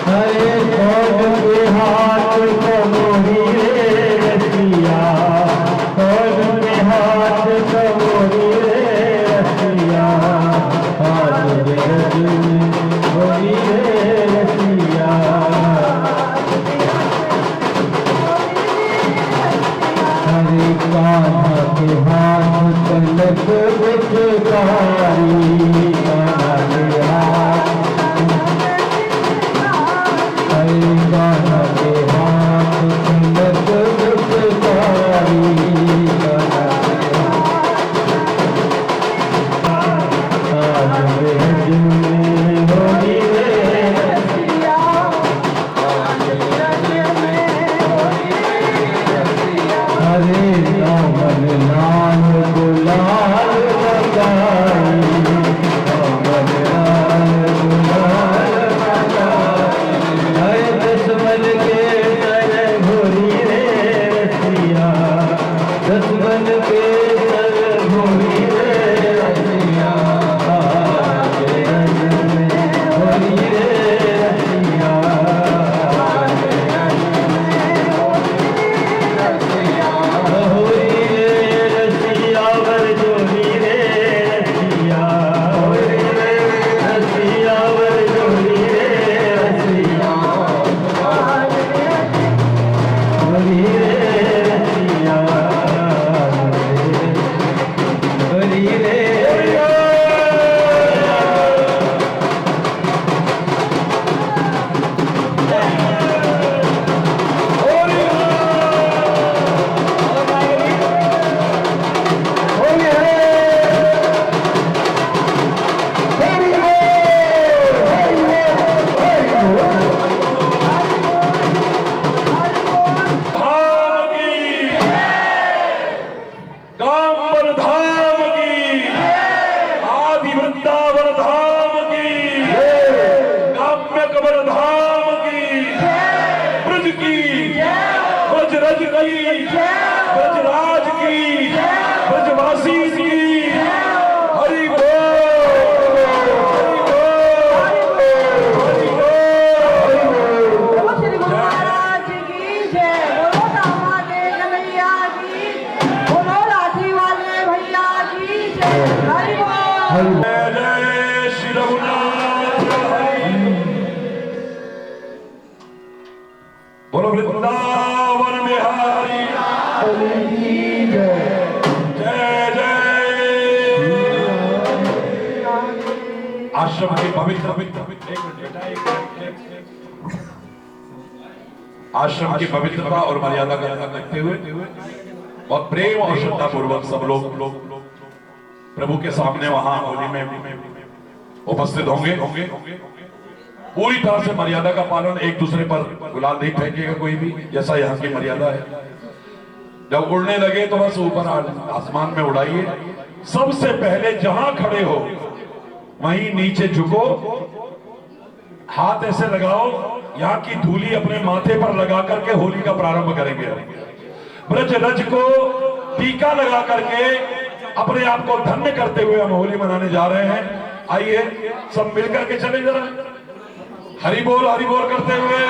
[SPEAKER 4] हरे कौन के हाथ कमोरी रे रसिया कौन के हाथ कमोरी रे रसिया हाथ बिरज होरी रे रसिया हरे कान्हा के हाथ कनक पिचकारी कान्हा के हाथ हरे कान्हा के हाथ कनक पिचकारी कान्हा के हाथ बिरज होरी रे रसिया हरे दामन लाल गुलाल लगाई दामन लाल गुलाल लगाई हरे दसमन के सर घोरी रे रसिया दसमन के सर घोरी रे रसिया हाथ रज में घोरी रे रसिया होरी रे रसिया वर जोरी रे रसिया होरी रे रसिया वर जोरी रे रसिया होरी रे रसिया होरी रे
[SPEAKER 2] धाम की काम्बर धाम की आदि वृंदावन धाम की काम्य कबर धाम की ब्रज की ब्रजरज की ब्रजराज की ब्रजवासी की हरि बोल हरि बोल
[SPEAKER 3] बोलो श्री गुरु महाराज की जय बोलो कामा के कन्हैया की बोलो लाठी वाले भैया की जय हरि बोल
[SPEAKER 2] जय जय श्री रघुनाथ हरि बोलो वृंदावन बिहारी जय जय आश्रम के पवित्र आश्रम की पवित्रता और मर्यादा का ध्यान रखते हुए बहुत प्रेम और श्रद्धा पूर्वक सब लोग प्रभु के सामने वहां होली में उपस्थित होंगे पूरी तरह से मर्यादा का पालन एक दूसरे पर गुलाल नहीं फेंकेगा कोई भी जैसा यहाँ की मर्यादा है जब उड़ने लगे तो बस ऊपर आसमान में उड़ाइए सबसे पहले जहां खड़े हो वहीं नीचे झुको हाथ ऐसे लगाओ यहाँ की धूली अपने माथे पर लगा करके होली का प्रारंभ करेंगे ब्रज रज को टीका लगा करके अपने आप को धन्य करते हुए हम होली मनाने जा रहे हैं आइए सब मिलकर के चले जरा हरि बोल करते हुए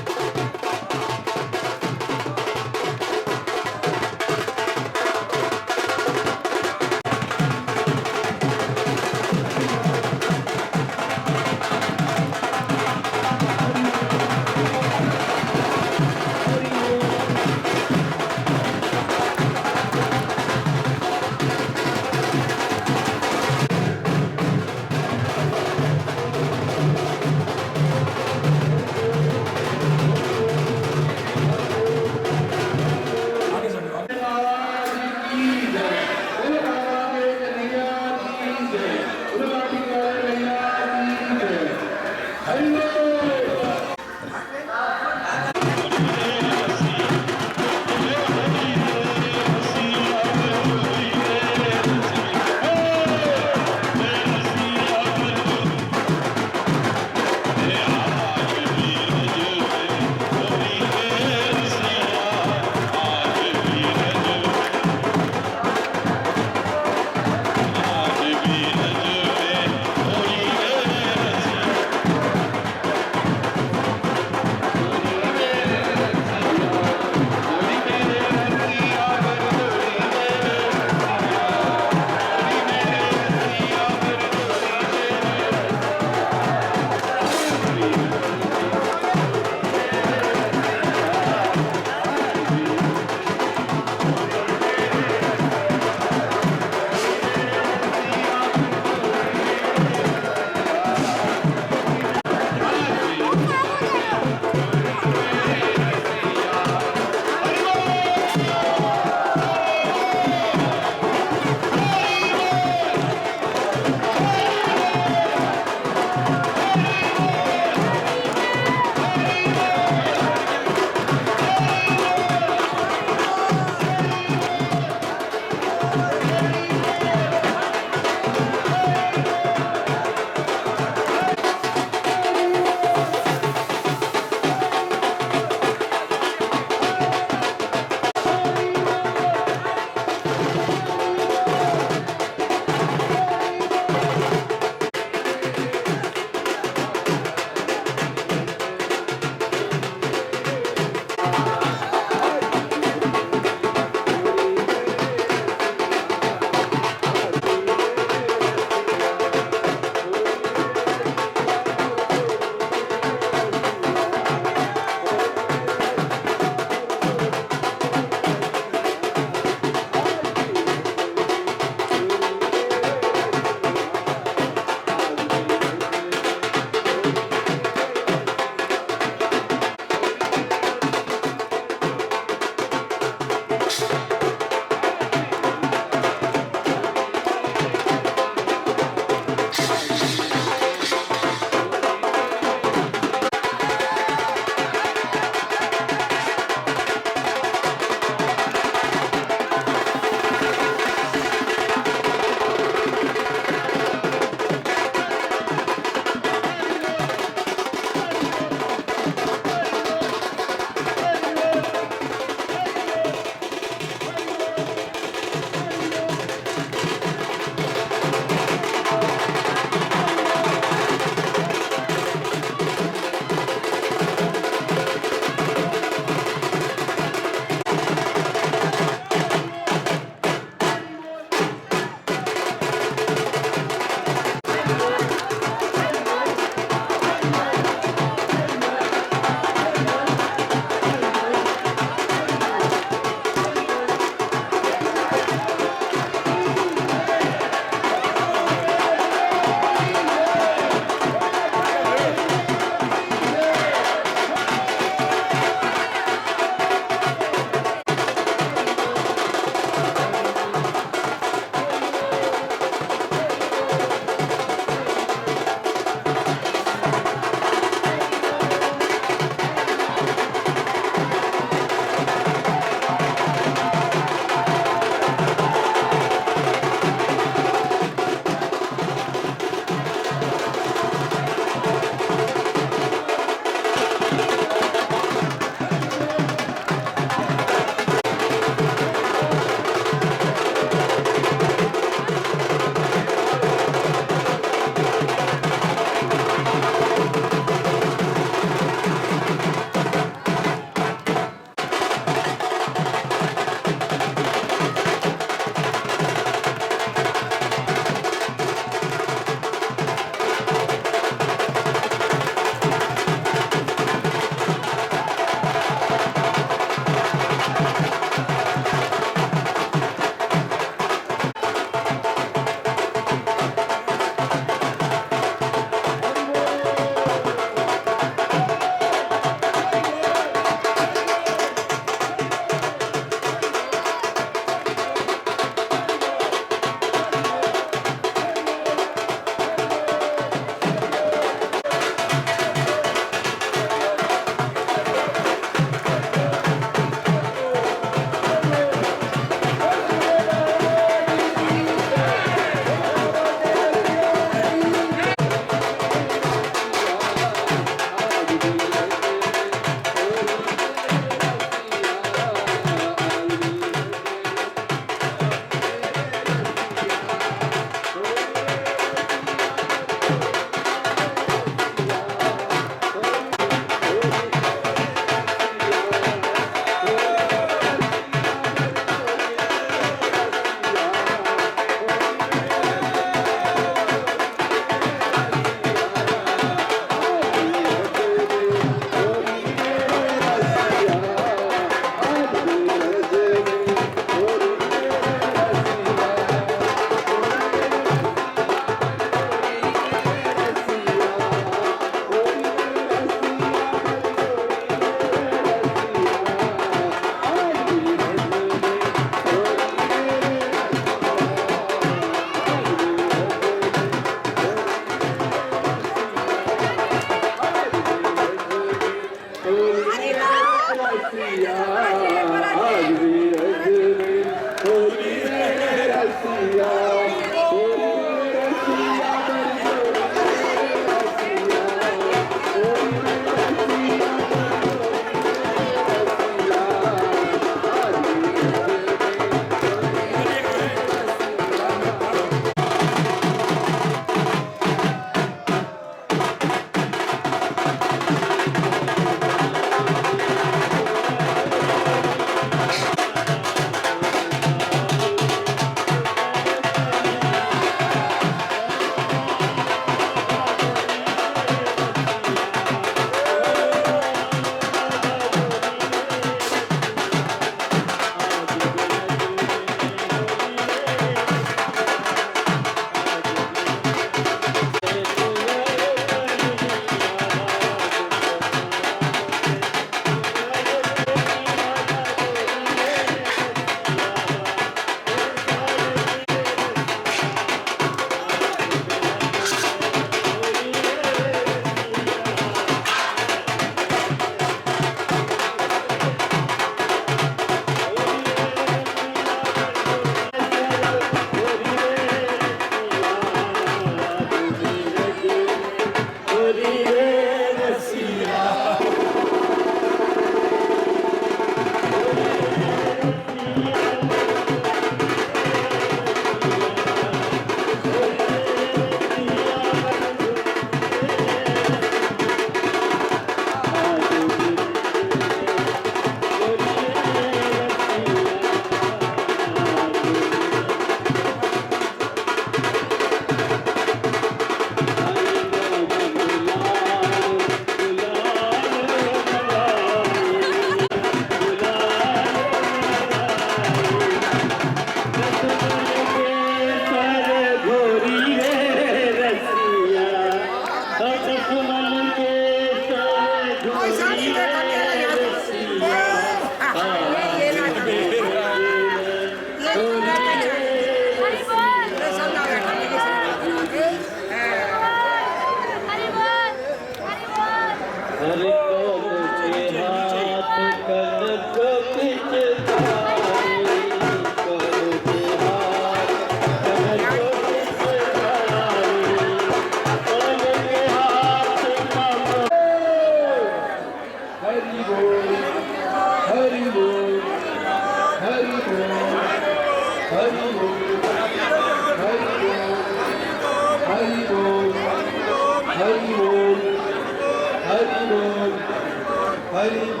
[SPEAKER 5] हरि